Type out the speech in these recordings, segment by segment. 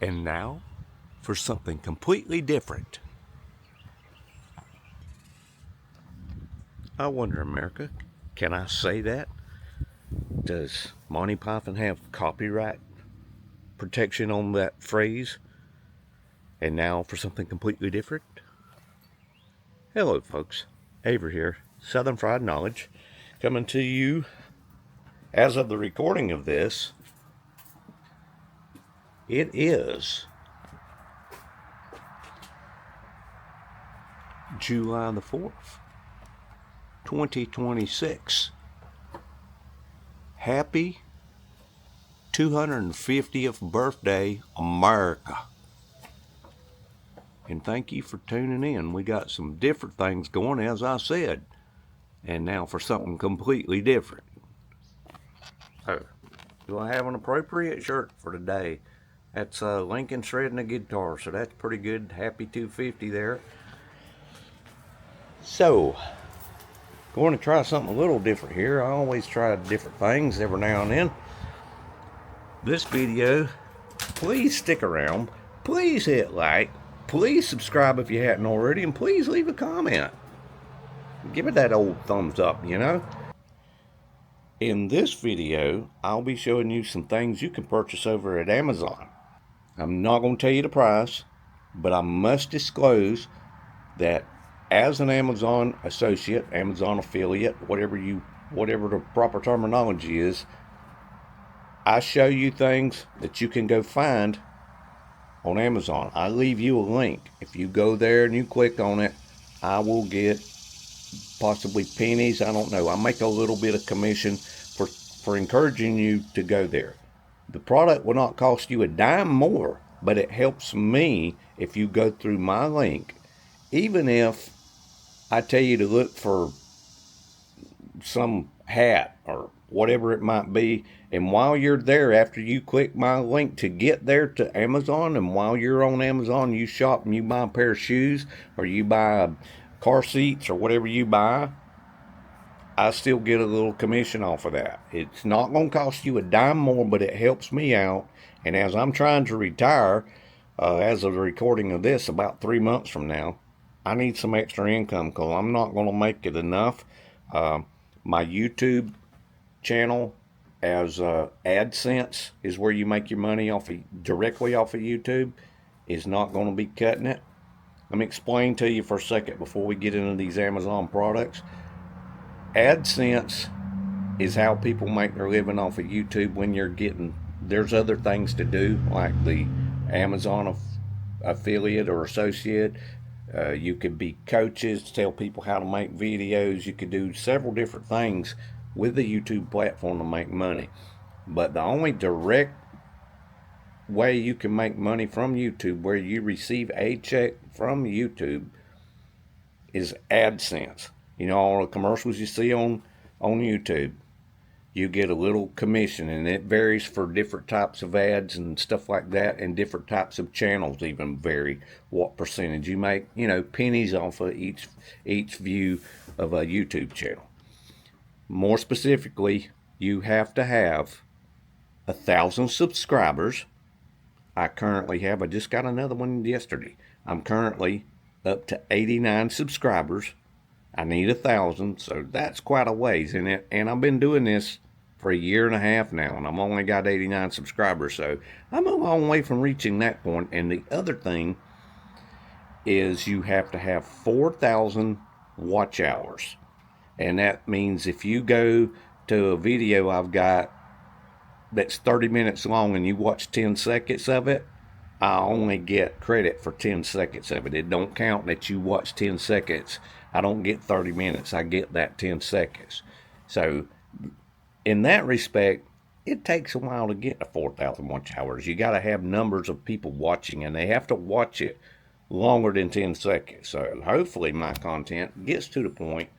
And now for something completely different. I wonder, America, can I say that? Does Monty Python have copyright protection on that phrase? And now for something completely different? Hello, folks. Avery here, Southern Fried Knowledge, coming to you as of the recording of this. It is July the 4th, 2026. Happy 250th birthday, America. And thank you for tuning in. We got some different things going, as I said. And now for something completely different. Oh, do I have an appropriate shirt for today? That's Lincoln shredding a guitar, so that's pretty good. Happy 250 there. So, going to try something a little different here. I always try different things every now and then. This video, please stick around. Please hit like. Please subscribe if you hadn't already. And please leave a comment. Give it that old thumbs up, you know. In this video, I'll be showing you some things you can purchase over at Amazon. I'm not going to tell you the price, but I must disclose that as an Amazon associate, Amazon affiliate, whatever the proper terminology is, I show you things that you can go find on Amazon. I leave you a link. If you go there and you click on it, I will get possibly pennies. I don't know. I make a little bit of commission for encouraging you to go there. The product will not cost you a dime more, but it helps me if you go through my link. Even if I tell you to look for some hat or whatever it might be, and while you're there, after you click my link to get there to Amazon, and while you're on Amazon, you shop and you buy a pair of shoes or you buy car seats or whatever you buy, I still get a little commission off of that. It's not going to cost you a dime more, but it helps me out. And as I'm trying to retire, as of the recording of this, about 3 months from now, I need some extra income because I'm not going to make it enough. My YouTube channel, as AdSense is where you make your money directly off of YouTube, is not going to be cutting it. Let me explain to you for a second before we get into these Amazon products. AdSense is how people make their living off of YouTube when there's other things to do, like the Amazon affiliate or associate. You could be coaches, tell people how to make videos. You could do several different things with the YouTube platform to make money. But the only direct way you can make money from YouTube, where you receive a check from YouTube, is AdSense. You know, all the commercials you see on YouTube, you get a little commission, and it varies for different types of ads and stuff like that, and different types of channels even vary what percentage you make. You know, pennies off of each view of a YouTube channel. More specifically, you have to have 1,000 subscribers. I just got another one yesterday. I'm currently up to 89 subscribers. I need 1,000, so that's quite a ways in it. And I've been doing this for a year and a half now, and I've only got 89 subscribers, so I'm a long way from reaching that point. And the other thing is you have to have 4,000 watch hours. And that means if you go to a video I've got that's 30 minutes long and you watch 10 seconds of it, I only get credit for 10 seconds of it. It don't count that you watch 10 seconds. I don't get 30 minutes. I get that 10 seconds. So in that respect, it takes a while to get to 4,000 watch hours. You got to have numbers of people watching, and they have to watch it longer than 10 seconds. So hopefully my content gets to the point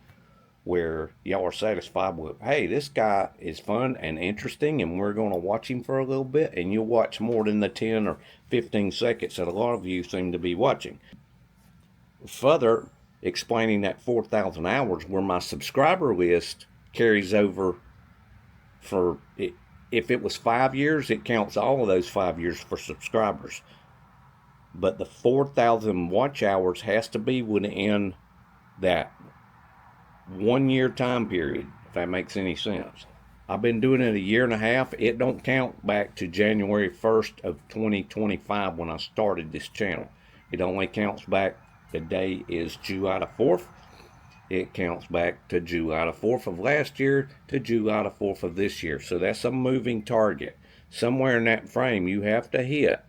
where y'all are satisfied with, hey, this guy is fun and interesting, and we're going to watch him for a little bit, and you'll watch more than the 10 or 15 seconds that a lot of you seem to be watching. Further explaining that 4,000 hours, where my subscriber list carries over for, if it was 5 years, it counts all of those 5 years for subscribers. but the 4,000 watch hours has to be within that 1 year time period, if that makes any sense. I've been doing it a year and a half. It don't count back to January 1st of 2025 when I started this channel. It only counts back, the day is July the 4th. It counts back to July the 4th of last year to July the 4th of this year. So that's a moving target. Somewhere in that frame, you have to hit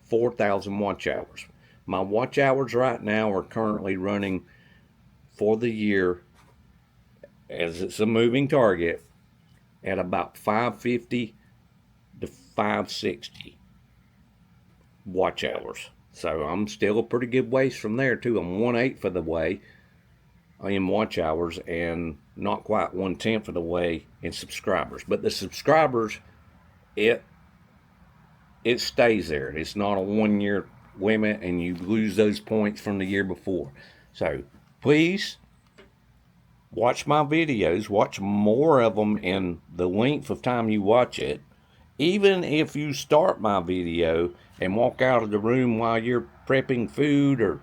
4,000 watch hours. My watch hours right now are currently running for the year, as it's a moving target, at about 550 to 560 watch hours. So I'm still a pretty good ways from there too. I'm 1/8 of the way in watch hours and not quite 1/10 of the way in subscribers. But the subscribers, it stays there. It's not a 1 year limit and you lose those points from the year before. So please watch my videos, watch more of them in the length of time you watch it. Even if you start my video and walk out of the room while you're prepping food or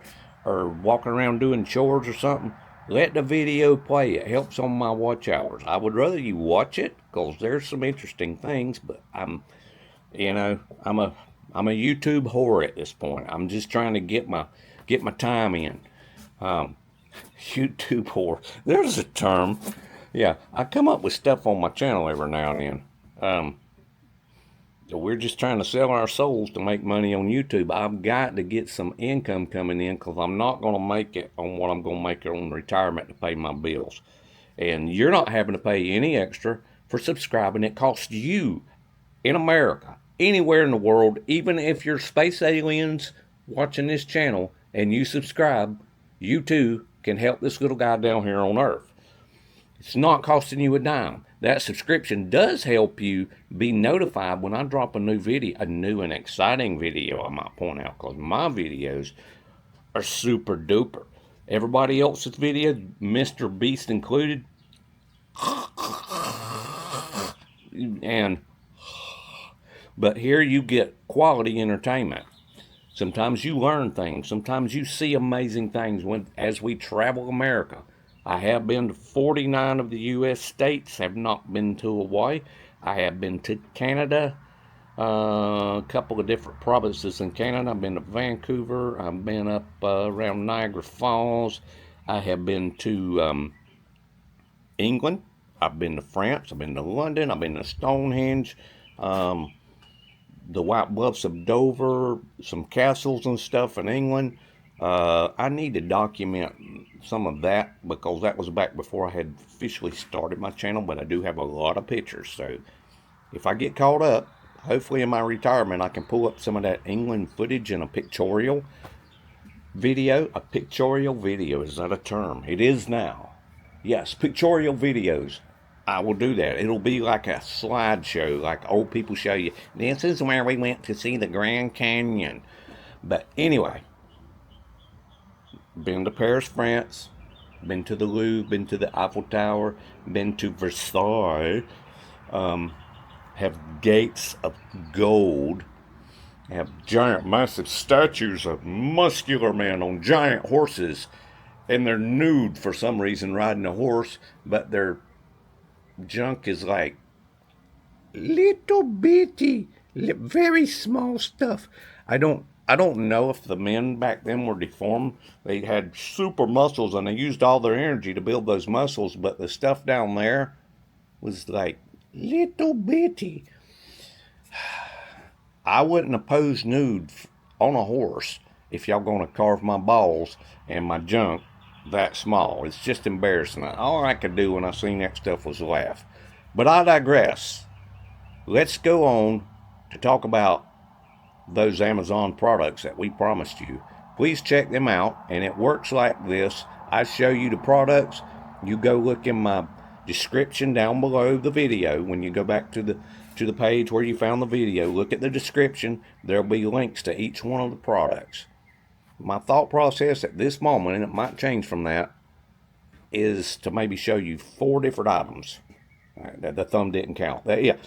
walking around doing chores or something, let the video play. It helps on my watch hours. I would rather you watch it because there's some interesting things, but I'm a YouTube whore at this point. I'm just trying to get my time in. YouTube whore. There's a term. Yeah, I come up with stuff on my channel every now and then. We're just trying to sell our souls to make money on YouTube. I've got to get some income coming in because I'm not going to make it on what I'm going to make on retirement to pay my bills. And you're not having to pay any extra for subscribing. It costs you in America, anywhere in the world, even if you're space aliens watching this channel and you subscribe, you too can help this little guy down here on Earth. It's not costing you a dime. That subscription does help you be notified when I drop a new video, a new and exciting video, I might point out, because my videos are super duper. Everybody else's video, Mr. Beast included, but here you get quality entertainment. Sometimes you learn things. Sometimes you see amazing things as we travel America. I have been to 49 of the U.S. states, have not been to Hawaii. I have been to Canada, a couple of different provinces in Canada. I've been to Vancouver. I've been up around Niagara Falls. I have been to England. I've been to France. I've been to London. I've been to Stonehenge. The White Bluffs of Dover, some castles and stuff in England. I need to document some of that because that was back before I had officially started my channel, but I do have a lot of pictures. So if I get caught up, hopefully in my retirement, I can pull up some of that England footage in a pictorial video. A pictorial video, is that a term? It is now. Yes, pictorial videos. I will do that. It'll be like a slideshow, like old people show you. This is where we went to see the Grand Canyon. But anyway, been to Paris, France, been to the Louvre, been to the Eiffel Tower, been to Versailles, have gates of gold, have giant, massive statues of muscular men on giant horses, and they're nude for some reason riding a horse, but their junk is like little bitty, very small stuff. I don't know if the men back then were deformed. They had super muscles and they used all their energy to build those muscles, but the stuff down there was like little bitty. I wouldn't oppose nude on a horse if y'all gonna carve my balls and my junk that small. It's just embarrassing. All I could do when I seen that stuff was laugh. But I digress. Let's go on to talk about those Amazon products that we promised you. Please check them out, and it works like this. I show you the products. You go look in my description down below the video. When you go back to the page where you found the video, look at the description. There'll be links to each one of the products. My thought process at this moment, and it might change from that, is to maybe show you 4 different items. Right, the thumb didn't count. Yeah,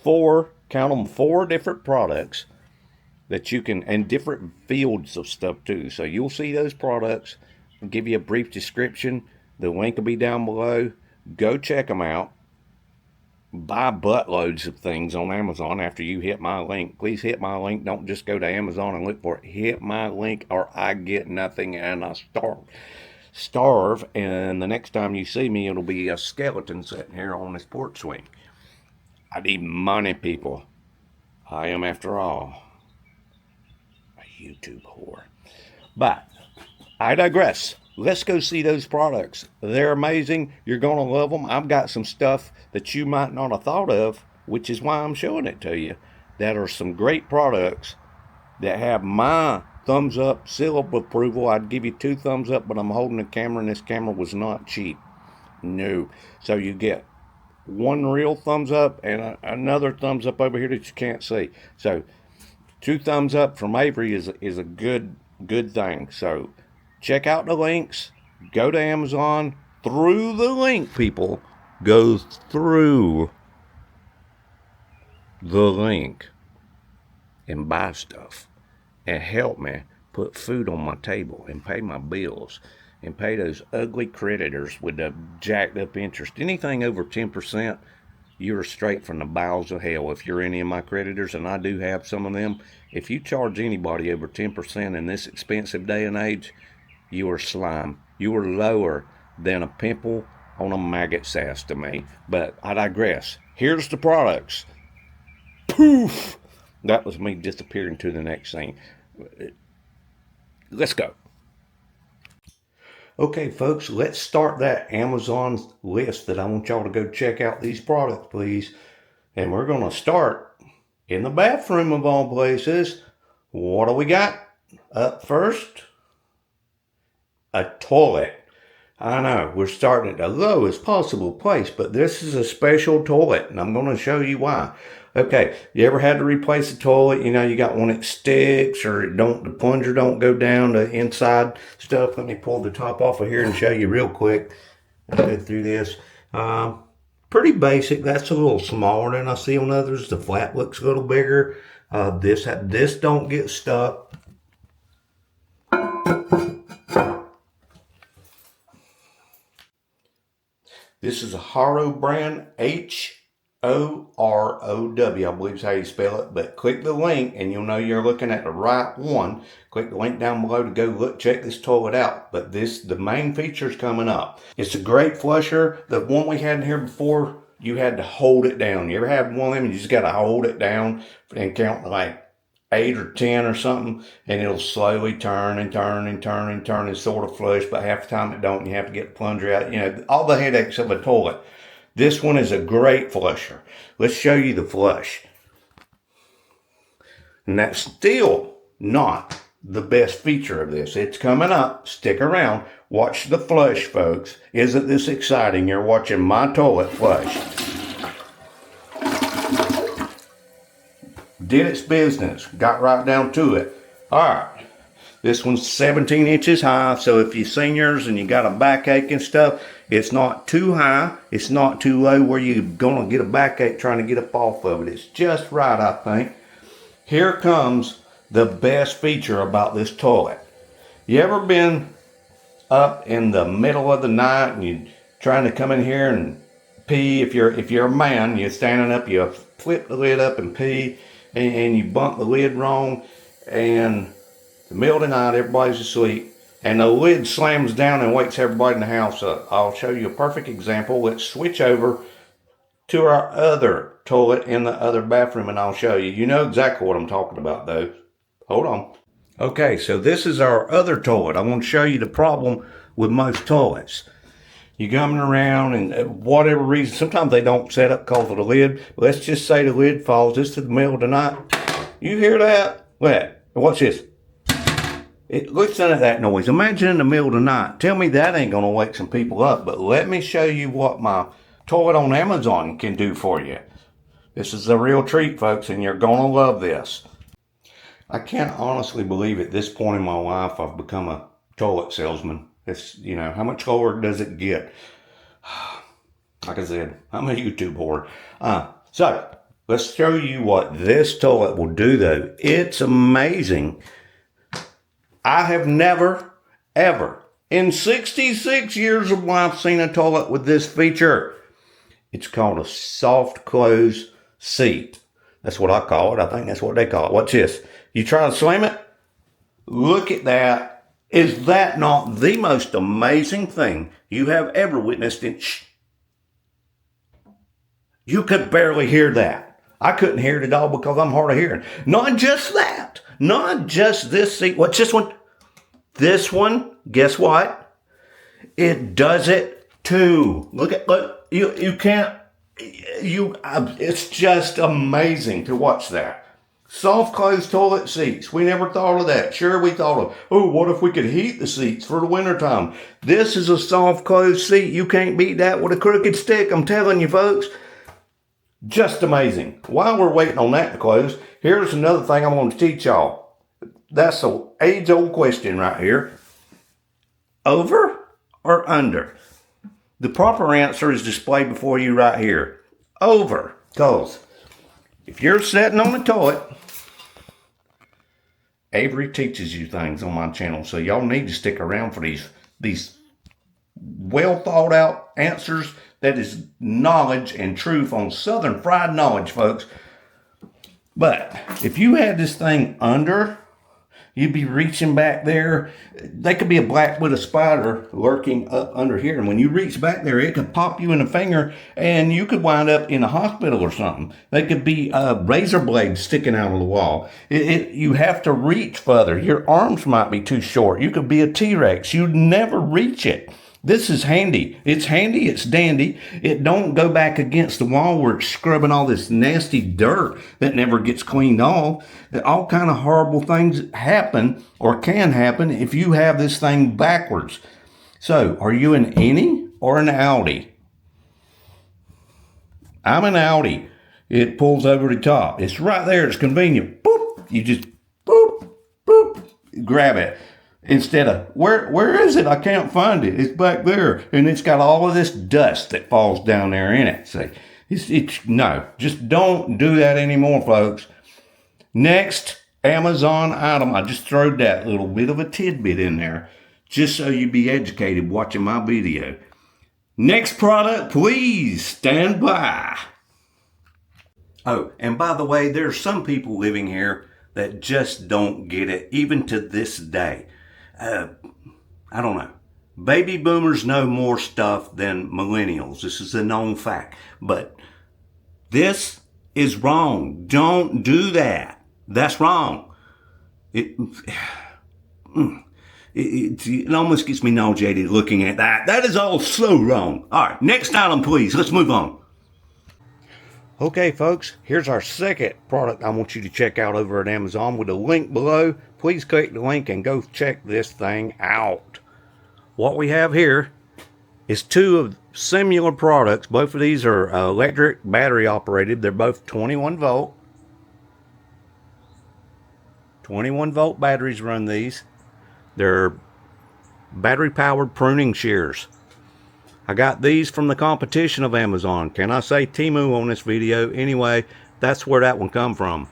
4, count them, 4 different products that you can, and different fields of stuff too. So you'll see those products. I'll give you a brief description. The link will be down below. Go check them out. Buy buttloads of things on Amazon after you hit my link. Please hit my link. Don't just go to Amazon and look for it. Hit my link or I get nothing and I starve. And the next time you see me, it'll be a skeleton sitting here on this porch swing. I need money, people. I am, after all, a YouTube whore. But I digress. Let's go see those products. They're amazing. You're going to love them. I've got some stuff that you might not have thought of, which is why I'm showing it to you, that are some great products that have my thumbs up, seal of approval. I'd give you 2 thumbs up, but I'm holding the camera, and this camera was not cheap. No. So you get 1 real thumbs up and another thumbs up over here that you can't see. So 2 thumbs up from Avery is a good thing. So check out the links. Go to Amazon. Through the link, people. Go through the link and buy stuff. And help me put food on my table and pay my bills. And pay those ugly creditors with the jacked up interest. Anything over 10%, you're straight from the bowels of hell. If you're any of my creditors, and I do have some of them, if you charge anybody over 10% in this expensive day and age, you are slime. You are lower than a pimple on a maggot's ass to me. But I digress. Here's the products. Poof! That was me disappearing to the next scene. Let's go. Okay, folks, let's start that Amazon list that I want y'all to go check out these products, please. And we're going to start in the bathroom of all places. What do we got up first? A toilet. I know, we're starting at the lowest possible place, but this is a special toilet, and I'm going to show you why. Okay, you ever had to replace a toilet? You know, you got one that sticks, or the plunger don't go down the inside stuff. Let me pull the top off of here and show you real quick. I'll go through this. Pretty basic. That's a little smaller than I see on others. The flap looks a little bigger. This don't get stuck. This is a Horo brand, H-O-R-O-W, I believe is how you spell it. But click the link and you'll know you're looking at the right one. Click the link down below to go check this toilet out. But the main feature is coming up. It's a great flusher. The one we had in here before, you had to hold it down. You ever have one of them and you just got to hold it down and count like 8 or 10 or something, and it'll slowly turn and turn and turn and turn and sort of flush, but half the time it don't, and you have to get the plunger out. You know, all the headaches of a toilet. This one is a great flusher. Let's show you the flush. And that's still not the best feature of this. It's coming up. Stick around. Watch the flush, folks. Isn't this exciting? You're watching my toilet flush. Did its business. Got right down to it. All right. This one's 17 inches high, so if you're seniors and you got a backache and stuff, it's not too high, it's not too low where you're going to get a backache trying to get up off of it. It's just right, I think. Here comes the best feature about this toilet. You ever been up in the middle of the night and you're trying to come in here and pee? If you're a man, you're standing up, you flip the lid up and pee, and you bump the lid wrong, and the middle of the night, everybody's asleep, and the lid slams down and wakes everybody in the house up. I'll show you a perfect example. Let's switch over to our other toilet in the other bathroom, and I'll show you. You know exactly what I'm talking about, though. Hold on. Okay, so this is our other toilet. I want to show you the problem with most toilets. You're coming around, and whatever reason, sometimes they don't set up because of the lid. Let's just say the lid falls just to the middle of the night. You hear that? What? Watch this. Listen to that noise. Imagine in the middle of the night. Tell me that ain't going to wake some people up. But let me show you what my toilet on Amazon can do for you. This is a real treat, folks, and you're going to love this. I can't honestly believe at this point in my life I've become a toilet salesman. It's, you know, how much lower does it get? Like I said, I'm a YouTube whore. So, Let's show you what this toilet will do though. It's amazing. I have never, ever, in 66 years of life, seen a toilet with this feature. It's called a soft close seat. That's what I call it. I think that's what they call it. Watch this. You try to slam it. Look at that. Is that not the most amazing thing you have ever witnessed? You could barely hear that. I couldn't hear it at all because I'm hard of hearing. Not just that. Not just this seat. What's this one? This one, guess what? It does it too. Look, you can't, it's just amazing to watch that. Soft closed toilet seats. We never thought of that. Sure, we thought of, oh, what if we could heat the seats for the wintertime? This is a soft closed seat. You can't beat that with a crooked stick. I'm telling you, folks. Just amazing. While we're waiting on that to close, here's another thing I want to teach y'all. That's an age-old question right here. Over or under? The proper answer is displayed before you right here. Over. Because if you're sitting on the toilet, Avery teaches you things on my channel, so y'all need to stick around for these well thought out answers. That is knowledge and truth on Southern fried knowledge, folks. But if you had this thing under, you'd be reaching back there. They could be a black-widow spider lurking up under here. And when you reach back there, it could pop you in the finger and you could wind up in a hospital or something. They could be razor blades sticking out of the wall. You have to reach further. Your arms might be too short. You could be a T-Rex. You'd never reach it. This is handy. It's handy. It's dandy. It don't go back against the wall where it's scrubbing all this nasty dirt that never gets cleaned off. All kind of horrible things happen or can happen if you have this thing backwards. So, are you an innie or an outie? I'm an outie. It pulls over the top. It's right there. It's convenient. Boop. You just boop, boop, grab it. Instead of, where is it? I can't find it. It's back there. And it's got all of this dust that falls down there in it. See, no, just don't do that anymore, folks. Next Amazon item. I just throwed that little bit of a tidbit in there just so you be educated watching my video. Next product, please stand by. Oh, and by the way, there's some people living here that just don't get it, even to this day. I don't know. Baby boomers know more stuff than millennials. This is a known fact. But this is wrong. Don't do that. That's wrong. It almost gets me nauseated looking at that. That is all so wrong. All right, next item, please. Let's move on. Okay, folks, here's our second product I want you to check out over at Amazon with a link below. Please click the link and go check this thing out. What we have here is two of similar products. Both of these are electric battery operated. They're both 21 volt. 21 volt batteries run these. They're battery powered pruning shears. I got these from the competition of Amazon. Can I say Temu on this video? Anyway, that's where that one come from.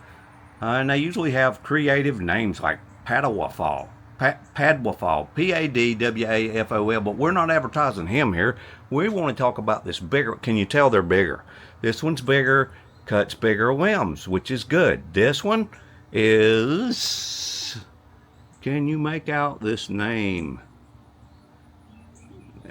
And they usually have creative names like Padwafal, Padwafal, but we're not advertising him here. We want to talk about this bigger. Can you tell they're bigger? This one's bigger, cuts bigger limbs, which is good. This one is, can you make out this name?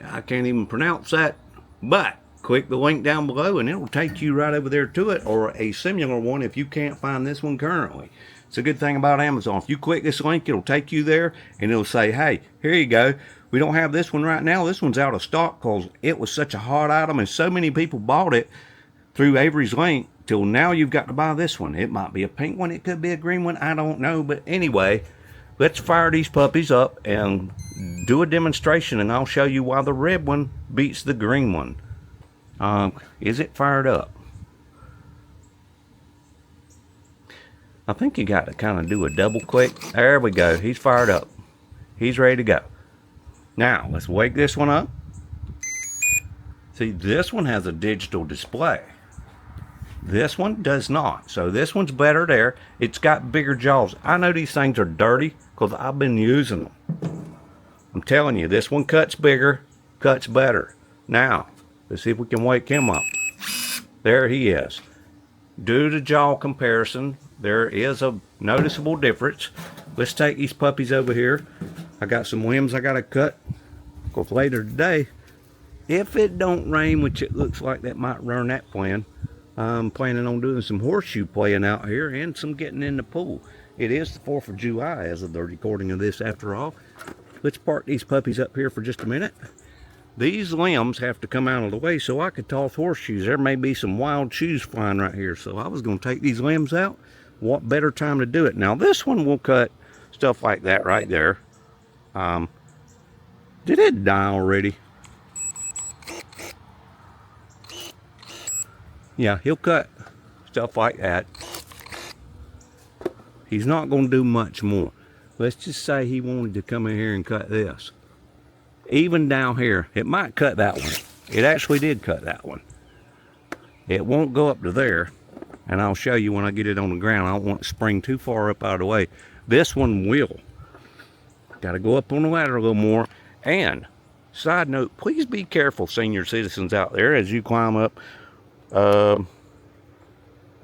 I can't even pronounce that, but click the link down below and it'll take you right over there to it, or a similar one if you can't find this one currently. It's a good thing about Amazon. If you click this link, it'll take you there and it'll say, hey, here you go. We don't have this one right now. This one's out of stock because it was such a hot item and so many people bought it through Avery's link till now you've got to buy this one. It might be a pink one. It could be a green one. I don't know. But anyway, let's fire these puppies up and do a demonstration, and I'll show you why the red one beats the green one. Is it fired up? I think you got to kind of do a double click. There we go. He's fired up. He's ready to go. Now, let's wake this one up. See, this one has a digital display. This one does not. So this one's better there. It's got bigger jaws. I know these things are dirty because I've been using them. I'm telling you, this one cuts bigger, cuts better. Now, let's see if we can wake him up. There he is. Due to jaw comparison, there is a noticeable difference. Let's take these puppies over here. I got some limbs I gotta cut. Because later today, if it don't rain, which it looks like that might run that plan, I'm planning on doing some horseshoe playing out here and some getting in the pool. It is the 4th of July as of the recording of this after all. Let's park these puppies up here for just a minute. These limbs have to come out of the way so I could toss horseshoes. There may be some wild shoes flying right here. So I was going to take these limbs out. What better time to do it? Now this one will cut stuff like that right there. Did it die already? Yeah, he'll cut stuff like that. He's not going to do much more. Let's just say he wanted to come in here and cut this. Even down here, it might cut that one. It actually did cut that one. It won't go up to there, and I'll show you when I get it on the ground. I don't want it to spring too far up out of the way. This one will. Got to go up on the ladder a little more. And, side note, please be careful, senior citizens out there, as you climb up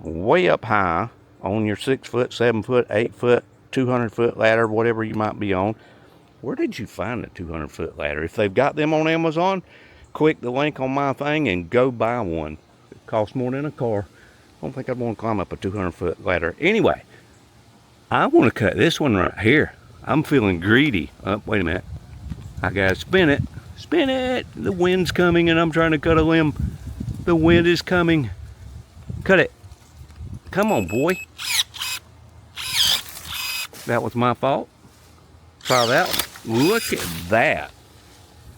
way up high on your 6 foot, 7 foot, 8 foot, 200 foot ladder, whatever you might be on. Where did you find the 200 foot ladder? If they've got them on Amazon, click the link on my thing and go buy one. It costs more than a car. I don't think I'd want to climb up a 200 foot ladder. Anyway, I want to cut this one right here. I'm feeling greedy. Oh, wait a minute. I gotta spin it. Spin it. The wind's coming and I'm trying to cut a limb. The wind is coming. Cut it. Come on, boy. That was my fault. Try that one. Look at that.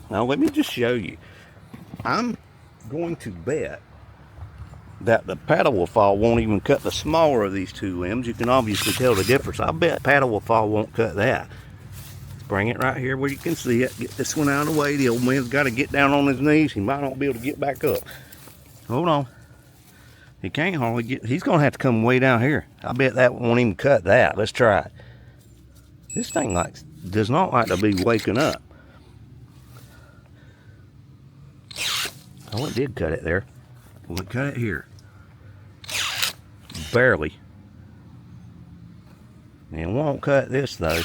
Now let me just show you. I'm going to bet that the paddle will fall won't even cut the smaller of these two limbs. You can obviously tell the difference. I bet paddle will fall won't cut that. Bring it right here where you can see it. Get this one out of the way. The old man's got to get down on his knees. He might not be able to get back up. Hold on. He can't hardly get. He's going to have to come way down here. I bet that won't even cut that. Let's try it. This thing does not like to be waking up. Oh, it did cut it there. Well, it cut it here. Barely. It won't cut this though.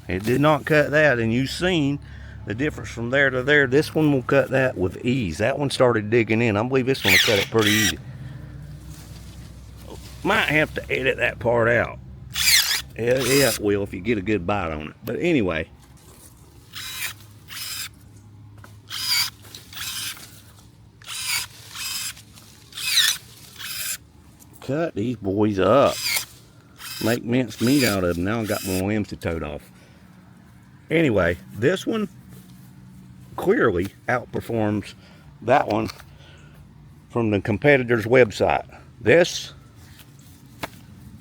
It did not cut that, and you've seen the difference from there to there. This one will cut that with ease. That one started digging in. I believe this one will cut it pretty easy. Might have to edit that part out. Yeah, it will if you get a good bite on it. But anyway. Cut these boys up. Make minced meat out of them. Now I got my limbs to tote off. Anyway, this one clearly outperforms that one from the competitor's website. This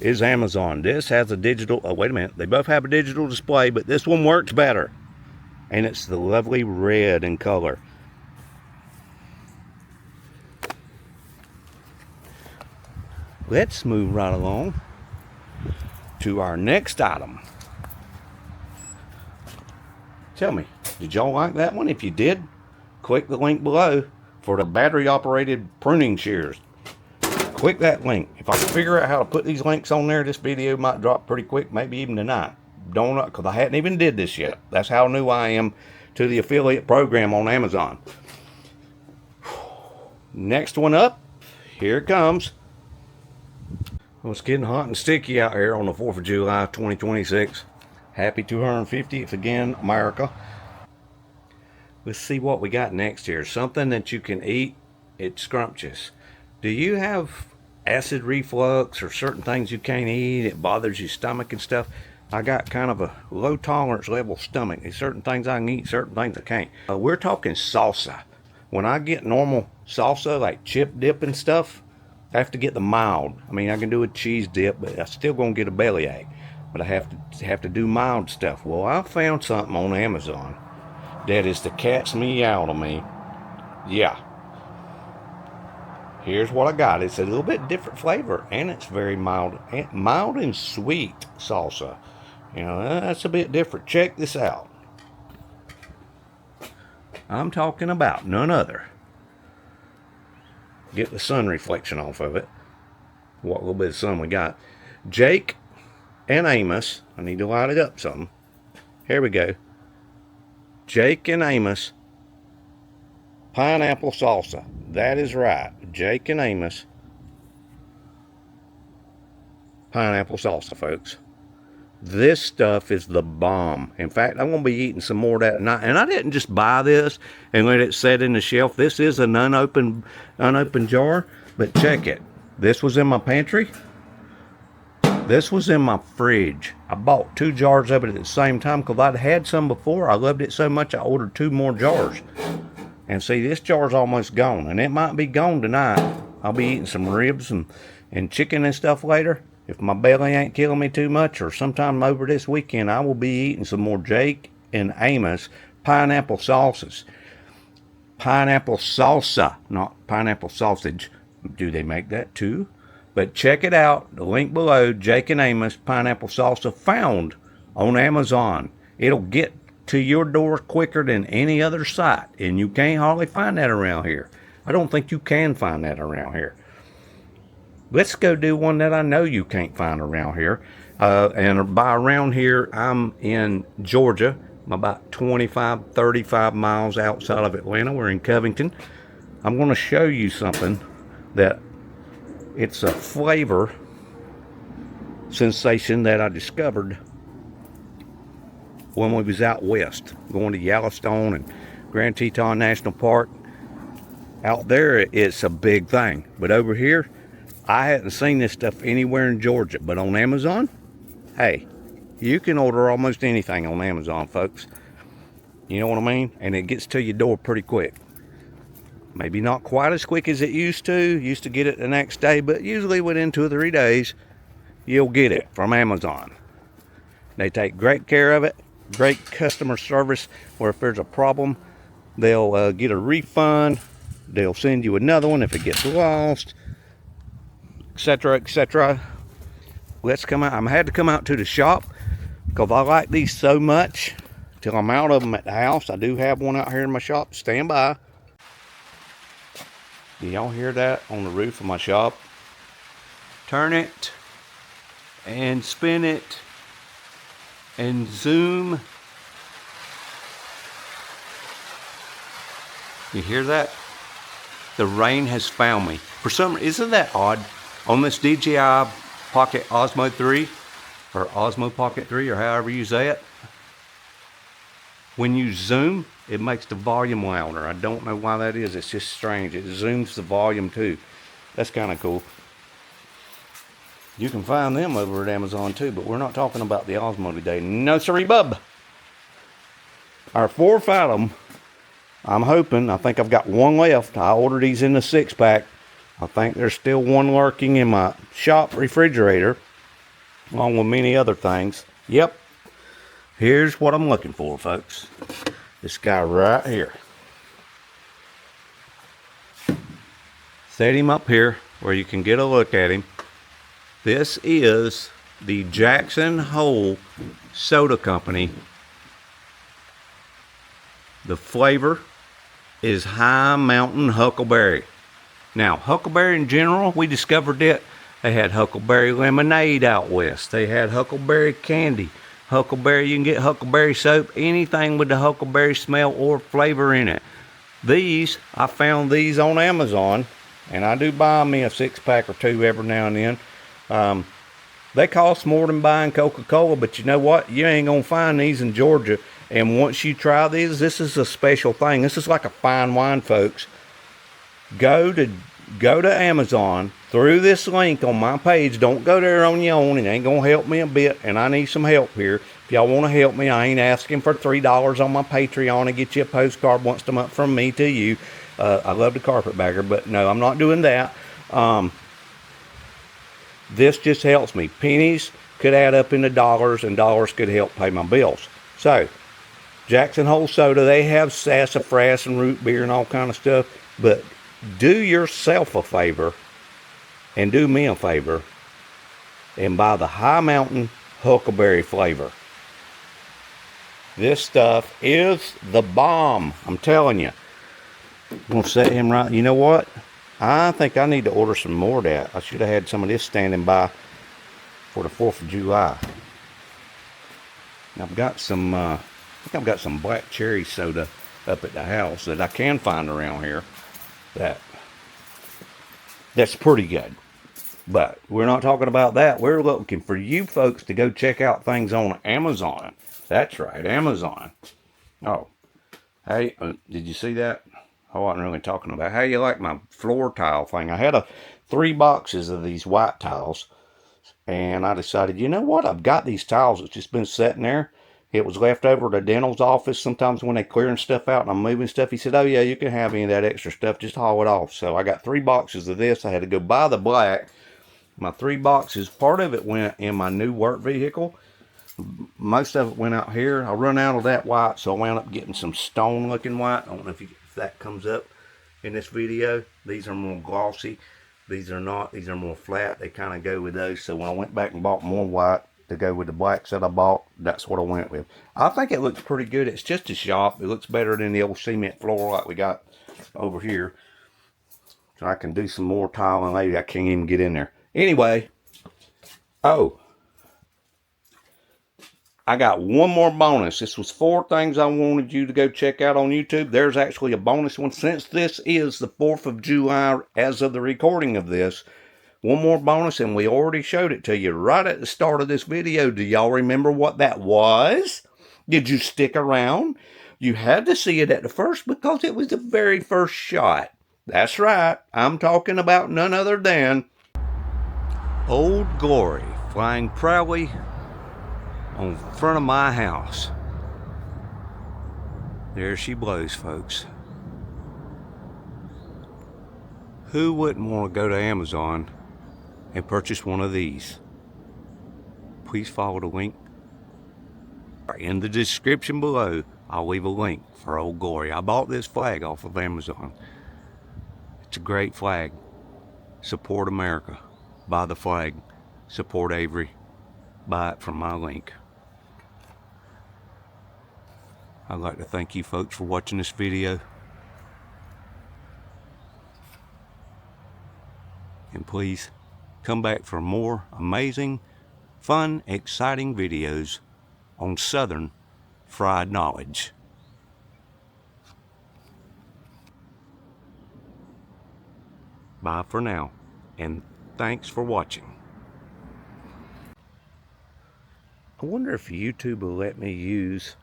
is Amazon. This has a digital, oh wait a minute, they both have a digital display, but this one works better. And it's the lovely red in color. Let's move right along to our next item. Tell me, did y'all like that one? If you did, click the link below for the battery operated pruning shears. Click that link. If I can figure out how to put these links on there, this video might drop pretty quick, maybe even tonight. Don't know, because I hadn't even did this yet. That's how new I am to the affiliate program on Amazon. Next one up, here it comes. Well, it's getting hot and sticky out here on the 4th of July, 2026. Happy 250th again, America. Let's see what we got next here. Something that you can eat. It's scrumptious. Do you have acid reflux or certain things you can't eat? It bothers your stomach and stuff. I got kind of a low tolerance level stomach. There's certain things I can eat, certain things I can't. We're talking salsa. When I get normal salsa, like chip dip and stuff, I have to get the mild. I mean, I can do a cheese dip, but I'm still gonna get a bellyache. But I have to do mild stuff. Well, I found something on Amazon that is the cat's meow to me. Yeah. Here's what I got. It's a little bit different flavor, and it's very mild and sweet salsa. You know, that's a bit different. Check this out. I'm talking about none other. Get the sun reflection off of it. What little bit of sun we got. Jake and Amos. I need to light it up some. Here we go. Jake and Amos pineapple salsa. That is right. Jake and Amos pineapple salsa, folks. This stuff is the bomb. In fact, I'm going to be eating some more of that tonight. And I didn't just buy this and let it sit in the shelf. This is an unopened jar. But check it. This was in my pantry. This was in my fridge. I bought 2 jars of it at the same time because I'd had some before. I loved it so much I ordered 2 more jars. And see, this jar's almost gone. And it might be gone tonight. I'll be eating some ribs and chicken and stuff later. If my belly ain't killing me too much, or sometime over this weekend, I will be eating some more Jake and Amos pineapple sauces. Pineapple salsa, not pineapple sausage. Do they make that too? But check it out. The link below, Jake and Amos pineapple salsa, found on Amazon. It'll get to your door quicker than any other site, and you can't hardly find that around here. I don't think you can find that around here. Let's go do one that I know you can't find around here. And by around here, I'm in Georgia. I'm about 25, 35 miles outside of Atlanta. We're in Covington. I'm going to show you something that it's a flavor sensation that I discovered when we was out west, going to Yellowstone and Grand Teton National Park. Out there, it's a big thing. But over here, I hadn't seen this stuff anywhere in Georgia, but on Amazon, hey, you can order almost anything on Amazon, folks. You know what I mean? And it gets to your door pretty quick. Maybe not quite as quick as it used to. Used to get it the next day, but usually within 2 or 3 days, you'll get it from Amazon. They take great care of it. Great customer service, where if there's a problem, they'll get a refund. They'll send you another one if it gets lost, etc., etc. Let's come out. I had to come out to the shop because I like these so much till I'm out of them at the house. I do have one out here in my shop. Stand by. Do y'all hear that on the roof of my shop? Turn it and spin it and zoom. You hear that? The rain has found me. For some reason, isn't that odd? On this DJI Pocket Osmo 3, or Osmo Pocket 3, or however you say it, when you zoom, it makes the volume louder. I don't know why that is. It's just strange. It zooms the volume too. That's kind of cool. You can find them over at Amazon too, but we're not talking about the Osmo today. No siree, bub. Our 4 or 5 of them, I'm hoping, I think I've got 1 left. I ordered these in the 6-pack. I think there's still 1 lurking in my shop refrigerator, along with many other things. Yep. Here's what I'm looking for, folks. This guy right here. Set him up here where you can get a look at him. This is the Jackson Hole Soda Company. The flavor is High Mountain Huckleberry. Now, Huckleberry in general, we discovered it. They had Huckleberry lemonade out west. They had Huckleberry candy. Huckleberry, you can get Huckleberry soap, anything with the Huckleberry smell or flavor in it. These, I found these on Amazon, and I do buy me a 6-pack or 2 every now and then. They cost more than buying Coca-Cola, but you know what? You ain't gonna find these in Georgia. And once you try these, this is a special thing. This is like a fine wine, folks. Go to Amazon through this link on my page. Don't go there on your own. It ain't gonna help me a bit, and I need some help here. If y'all want to help me, I ain't asking for $3 on my Patreon to get you a postcard once a month from me to you. I love the carpetbagger, but no, I'm not doing that. This just helps me. Pennies could add up into dollars, and dollars could help pay my bills. So, Jackson Hole Soda, they have sassafras and root beer and all kind of stuff, but do yourself a favor and do me a favor and buy the High Mountain Huckleberry flavor. This stuff is the bomb. I'm telling you. I'm going to set him right. You know what? I think I need to order some more of that. I should have had some of this standing by for the 4th of July. I've got some, I think I've got some black cherry soda up at the house that I can find around here that's pretty good. But we're not talking about that. We're looking for you folks to go check out things on Amazon. That's right, Amazon. Oh, hey, did you see that? I wasn't really talking about how you like my floor tile thing. I had 3 boxes of these white tiles, and I decided, you know what? I've got these tiles that's just been sitting there. It was left over at the dental's office. Sometimes when they're clearing stuff out and I'm moving stuff, he said, oh yeah, you can have any of that extra stuff. Just haul it off. So I got 3 boxes of this. I had to go buy the black. My 3 boxes, part of it went in my new work vehicle. Most of it went out here. I run out of that white, so I wound up getting some stone looking white. I don't know if that comes up in this video. These are more glossy. These are not. These are more flat. They kind of go with those. So when I went back and bought more white to go with the blacks that I bought, that's what I went with. I think it looks pretty good. It's just a shop. It looks better than the old cement floor like we got over here. So I can do some more tiling later. I can't even get in there. Anyway, oh, I got one more bonus. This was 4 things I wanted you to go check out on YouTube. There's actually a bonus one. Since this is the 4th of July as of the recording of this, one more bonus, and we already showed it to you right at the start of this video. Do y'all remember what that was? Did you stick around? You had to see it at the first because it was the very first shot. That's right. I'm talking about none other than Old Glory flying proudly on front of my house. There she blows, folks. Who wouldn't want to go to Amazon and purchase one of these? Please follow the link in the description below. I'll leave a link for Old Glory. I bought this flag off of Amazon. It's a great flag. Support America. Buy the flag. Support Avery. Buy it from my link. I'd like to thank you folks for watching this video. And please come back for more amazing, fun, exciting videos on Southern Fried Knowledge. Bye for now, and thanks for watching. I wonder if YouTube will let me use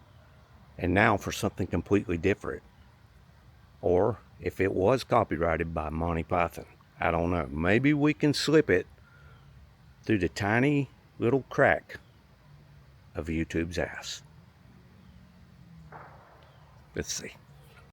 "and now" for something completely different, or if it was copyrighted by Monty Python. I don't know. Maybe we can slip it through the tiny little crack of YouTube's ass. Let's see.